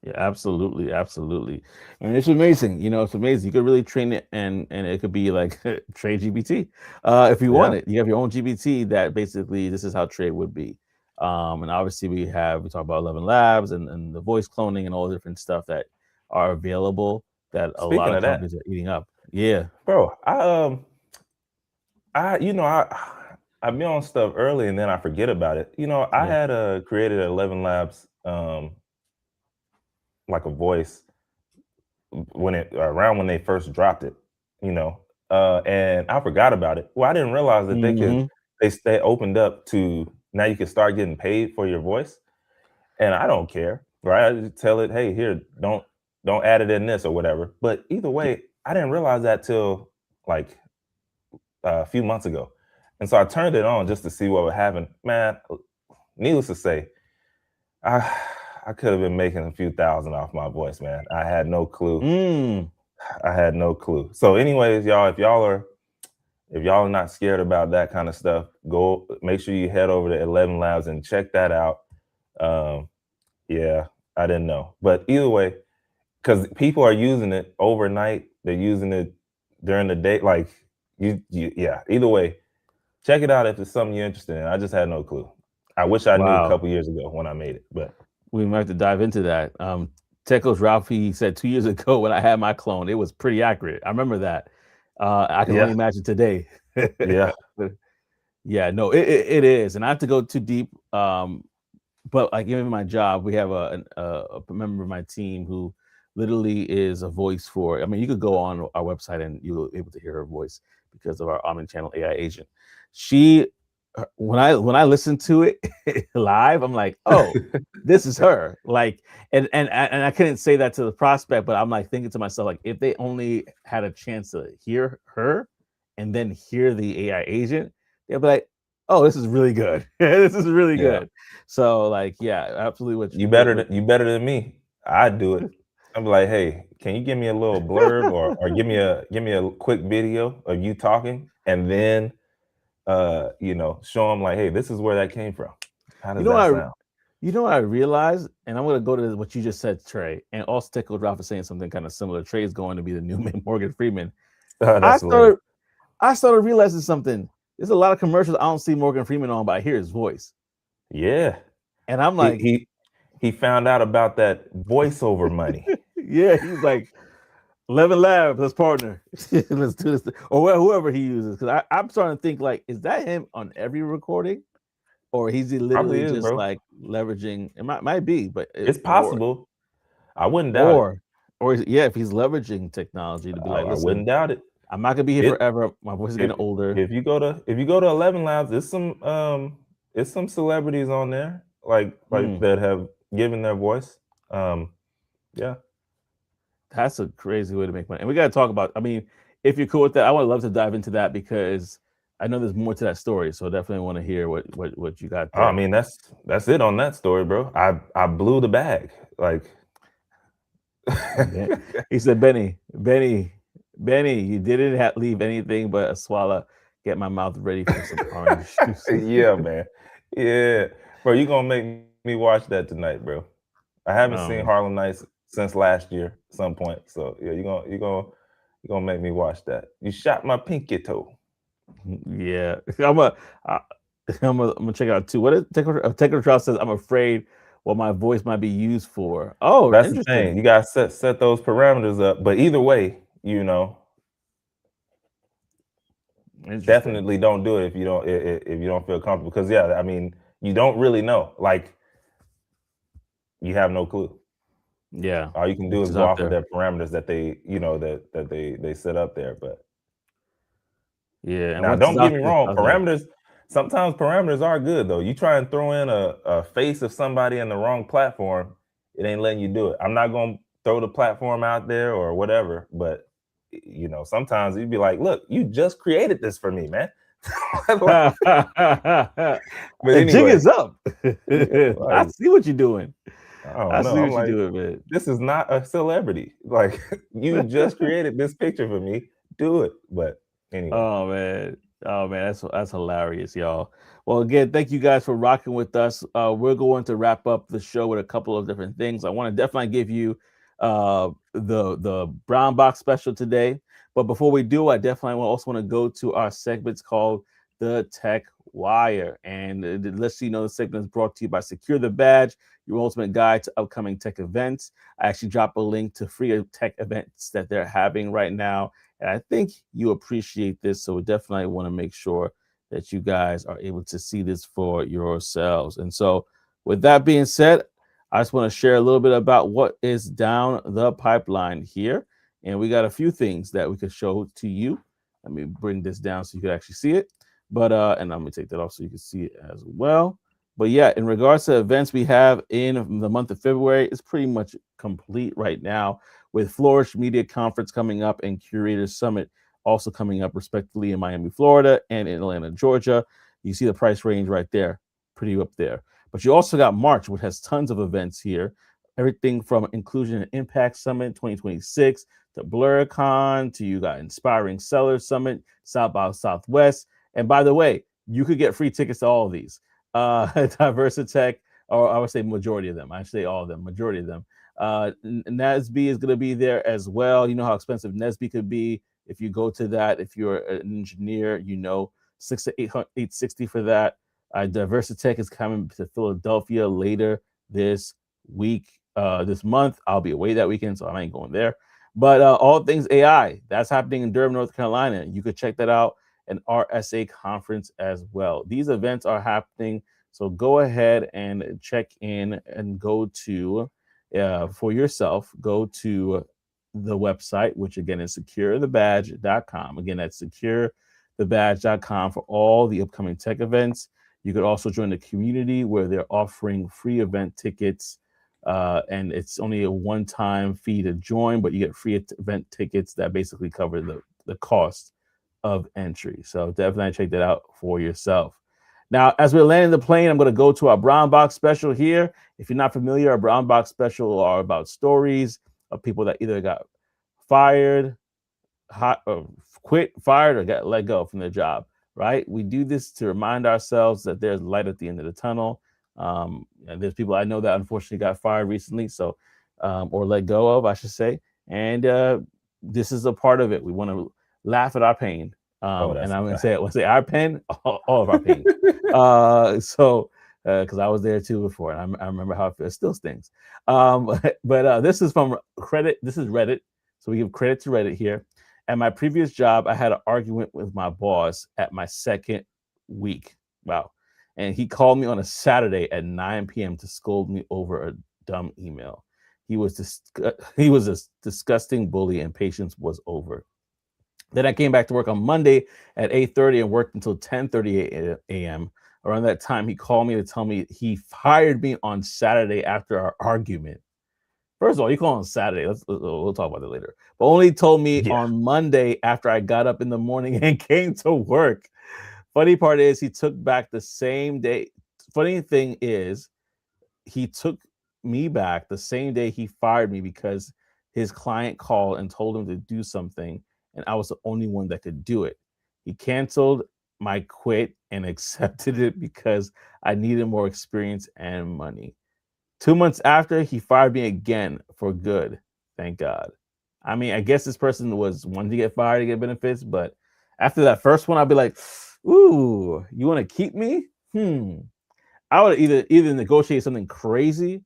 Yeah, absolutely, absolutely. And it's amazing. It's amazing. You could really train it, and it could be like trade GPT. If you want Yeah. it, you have your own GPT that basically this is how trade would be. And obviously we talk about 11 Labs and the voice cloning and all the different stuff that are available that a lot Speaking of of that, companies are eating up. Yeah, bro, I be on stuff early and then I forget about it. I yeah. had created 11 Labs like a voice when they first dropped it, you know, and I forgot about it. Well, I didn't realize that Hmm. they opened up to now you can start getting paid for your voice, and I don't care, right? I just tell it, hey, here, don't add it in this or whatever. But either way, I didn't realize that till like a few months ago, and so I turned it on just to see what would happen. Man, needless to say, I I could have been making a few thousand off my voice, man. I had no clue. Mm. I had no clue. So, anyways, y'all, if y'all are not scared about that kind of stuff, go make sure you head over to 11 Labs and check that out. Um, yeah, I didn't know, but either way, because people are using it overnight, they're using it during the day. Like yeah. Either way, check it out if it's something you're interested in. I just had no clue. I wish I knew a Wow. couple years ago when I made it, but We might have to dive into that. Tekos Ralphie said 2 years ago when I had my clone, it was pretty accurate. I remember that. I can only yeah, imagine today. yeah. But yeah, no, it is, and I have to go too deep. But like even in my job, we have a member of my team who literally is a voice for. I mean, you could go on our website and you'll be able to hear her voice because of our omni-channel AI agent. She, when I listen to it live, I'm like, oh, this is her. Like, and I couldn't say that to the prospect, but I'm like thinking to myself, like, if they only had a chance to hear her and then hear the AI agent, they'll be like, oh, this is really good. This is really Yeah. good. So like, yeah, absolutely. You better than me. I do it. I'm like, hey, can you give me a little blurb or give me a quick video of you talking, and then show them like, hey, this is where that came from. How you does know that what I sound? you know what I realized, and I'm gonna go to what you just said, Trey, and also Tickle Drop is saying something kind of similar. Trey is going to be the new Morgan Freeman. I That's hilarious. started I started realizing something. There's a lot of commercials I don't see Morgan Freeman on, but I hear his voice. Yeah. And I'm He like, he he found out about that voiceover money. yeah, he's like, 11 Labs, let's partner. Let's do this. Or whoever he uses. Because I'm starting to think, like, is that him on every recording? Or he's he Probably literally is, just bro. like leveraging it might be, but It's possible. I wouldn't doubt it. or yeah, if he's leveraging technology to be like, I listen, wouldn't doubt it. I'm not gonna be here It forever. My voice is if getting older. if you go to 11 Labs, it's some celebrities on there like Mm, that have given their voice. Um, yeah. that's a crazy way to make money. And we gotta talk about, I mean, if you're cool with that, I would love to dive into that because I know there's more to that story. So definitely want to hear what you got I there. mean, that's it on that story, bro. I blew the bag. Like He said, Benny, you didn't leave anything but a swallow. Get my mouth ready for some orange juice. yeah, man. Yeah. Bro, you gonna make me watch that tonight, bro. I haven't seen um, Harlem Nights since last year, some point. So yeah, you gonna make me watch that. You shot my pinky toe. yeah, I, I'm gonna check it out too. What is Taker Trial says? I'm afraid what my voice might be used for. Oh, That's the thing. interesting, You gotta set those parameters up. But either way, interesting. definitely don't do it if you don't feel comfortable. Because yeah, I mean, you don't really know. Like you have no clue. Yeah, All you can do it's is just go out off of there. their parameters that they set up there. But Yeah, and now, once it's don't get out me there, it's wrong. out there. Sometimes parameters are good though. You try and throw in a face of somebody in the wrong platform, it ain't letting you do it. I'm not gonna throw the platform out there or whatever, but sometimes you'd be like, look, you just created this for me, man. Like, The but jig anyway, is up. yeah, I like see what you're doing. I don't I know. see I'm what you're like, doing, man. this is not a celebrity. Like you just created this picture for me. Do it. But anyway. Oh man. Oh man, that's hilarious, y'all. Well, again, thank you guys for rocking with us. We're going to wrap up the show with a couple of different things. I want to definitely give you the brown box special today. But before we do, I definitely also want to go to our segments called the Tech Wire. And let's you know the segment is brought to you by Secure the Badge, your ultimate guide to upcoming tech events. I actually dropped a link to free tech events that they're having right now, and I think you appreciate this. So we definitely want to make sure that you guys are able to see this for yourselves. And so, with that being said, I just want to share a little bit about what is down the pipeline here. And we got a few things that we could show to you. Let me bring this down so you can actually see it. But and I'm gonna take that off so you can see it as well. But yeah, in regards to events we have in the month of February, it's pretty much complete right now, with Flourish Media Conference coming up and Curators Summit also coming up, respectively, in Miami, Florida, and in Atlanta, Georgia. You see the price range right there, pretty up there. But you also got March, which has tons of events here. Everything from Inclusion and Impact Summit 2026 to BlurCon to you got Inspiring Sellers Summit, South by Southwest. And by the way, you could get free tickets to all of these. Diversitech, or I would say majority of them. I should say all of them, majority of them. NASB is going to be there as well. You know how expensive NASB could be if you go to that. If you're an engineer, 6 to 860 for that. Diversitech is coming to Philadelphia later this week, this month. I'll be away that weekend, so I ain't going there. But all things AI, that's happening in Durham, North Carolina. You could check that out, an RSA conference as well. These events are happening, so go ahead and check in and go to for yourself. Go to the website, which again is securethebadge.com. Again, that's securethebadge.com for all the upcoming tech events. You could also join the community where they're offering free event tickets. And it's only a one-time fee to join, but you get free event tickets that basically cover the cost of entry. So definitely check that out for yourself. Now, as we're landing the plane, I'm going to go to our brown box special here. If you're not familiar, our brown box special are about stories of people that either got fired, hot, or quit, fired, or got let go from their job. Right? We do this to remind ourselves that there's light at the end of the tunnel. And there's people I know that unfortunately got fired recently, so or let go of, I should say. And this is a part of it. We want to laugh at our pain. Oh, And that's I'm a gonna fact. say it. Let's say our pain, all of our pain. So because I was there too before, and I remember how it feels. It still stings. But this is from credit. This is Reddit, so we give credit to Reddit here. At my previous job, I had an argument with my boss at my second week. Wow. And he called me on a Saturday at 9 p.m. to scold me over a dumb email. He was he was a disgusting bully, and patience was over. Then I came back to work on Monday at 8:30 and worked until 10:30 a.m. Around that time, he called me to tell me he fired me on Saturday after our argument. First of all, you call on Saturday. We'll talk about it later. But only told me Yeah. on Monday after I got up in the morning and came to work. Funny part is he took back the same day. Funny thing is he took me back the same day he fired me because his client called and told him to do something, and I was the only one that could do it. He canceled my quit and accepted it because I needed more experience and money. 2 months after, he fired me again for good. Thank God. I mean, I guess this person was wanting to get fired to get benefits, but after that first one, I'd be like, "Ooh, you want to keep me? I would either negotiate something crazy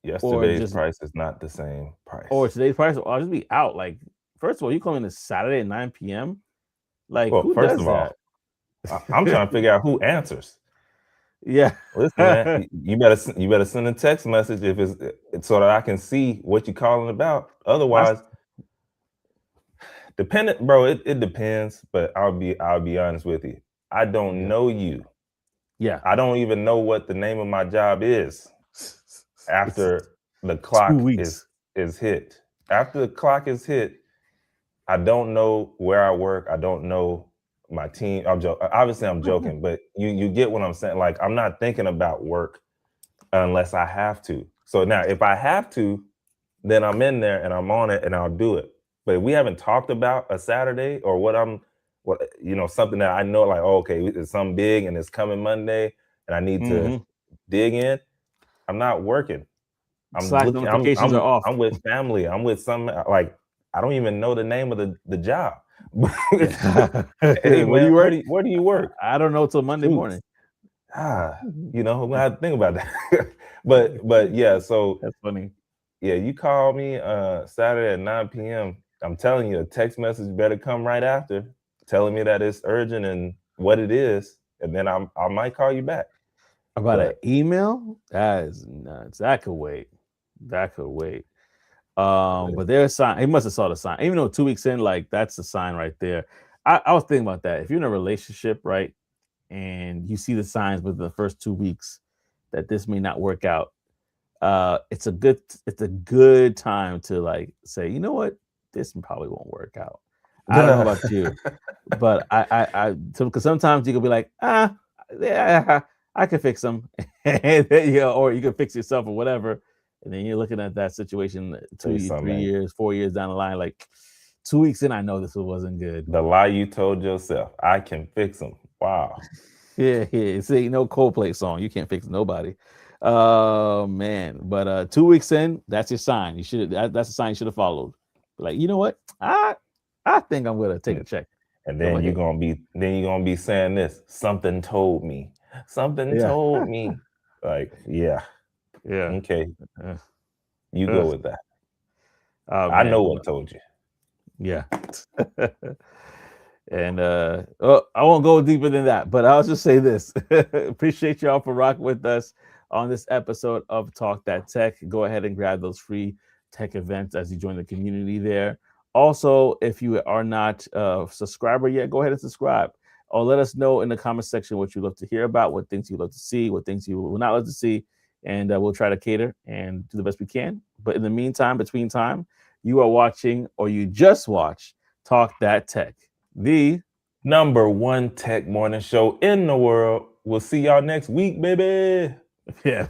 or Yesterday's just price is not the same or price. today's price. Or I'll just be out. Like, first of all, you call me this Saturday at 9 p.m. Like, Well, who first does of all, that? I'm trying to figure out who answers. Yeah. Listen, man, you better send a text message if it's so that I can see what you're calling about. My, Otherwise, dependent, bro. It depends, but I'll be honest with you. I don't yeah. know you. Yeah. I don't even know what the name of my job is It's after the 2 clock weeks. is hit. After the clock is hit, I don't know where I work. I don't know my team. Obviously, I'm joking, but you get what I'm saying. Like, I'm not thinking about work unless I have to. So now, if I have to, then I'm in there and I'm on it and I'll do it. But if we haven't talked about a Saturday or something that I know, like, oh, okay, it's something big and it's coming Monday and I need to Mm-hmm. dig in, I'm not working. I'm Slack looking. notifications are off. I'm with family. I'm with some, like, I don't even know the name of the job. Yeah. Hey Where do man, you work? where do you work? I don't know till Monday Shoot. morning. I'm gonna have to think about that. but yeah, so That's funny. yeah, you call me Saturday at 9 p.m. I'm telling you, a text message better come right after, telling me that it's urgent and what it is, and then I might call you back. About an But email? That is nuts. That could wait. That could wait. listen, But there's a sign. He must have saw the sign. Even though 2 weeks in, like that's the sign right there. I was thinking about that. If you're in a relationship, right, and you see the signs within the first 2 weeks that this may not work out, it's a good time to like say, you know what, this probably won't work out. I don't know about you, but because sometimes you could be like, yeah, I can fix them, and then, or you can fix yourself or whatever, and then you're looking at that situation tell you two, something, three man. years, 4 years down the line, like 2 weeks in, I know this wasn't good. The lie you told yourself, I can fix them. Wow. Yeah. See, no Coldplay song, you can't fix nobody. Oh man, but 2 weeks in, that's your sign. That's a sign you should have followed. Like, you know what? I think I'm gonna take a check. And Go then ahead. you're gonna be saying this. Something told me. Something Yeah. told me. Like, yeah, Yeah. okay, Uh, you go uh, with that. oh I know man. what told you. Yeah. And I won't go deeper than that, but I'll just say this. Appreciate y'all for rocking with us on this episode of Talk That Tech. Go ahead and grab those free tech events as you join the community there. Also, if you are not a subscriber yet, go ahead and subscribe. Or let us know in the comment section what you love to hear about, what things you love to see, what things you will not love to see, and we'll try to cater and do the best we can. But in the meantime, between time, you are watching or you just watched Talk That Tech, the #1 tech morning show in the world. We'll see y'all next week, baby. Yeah.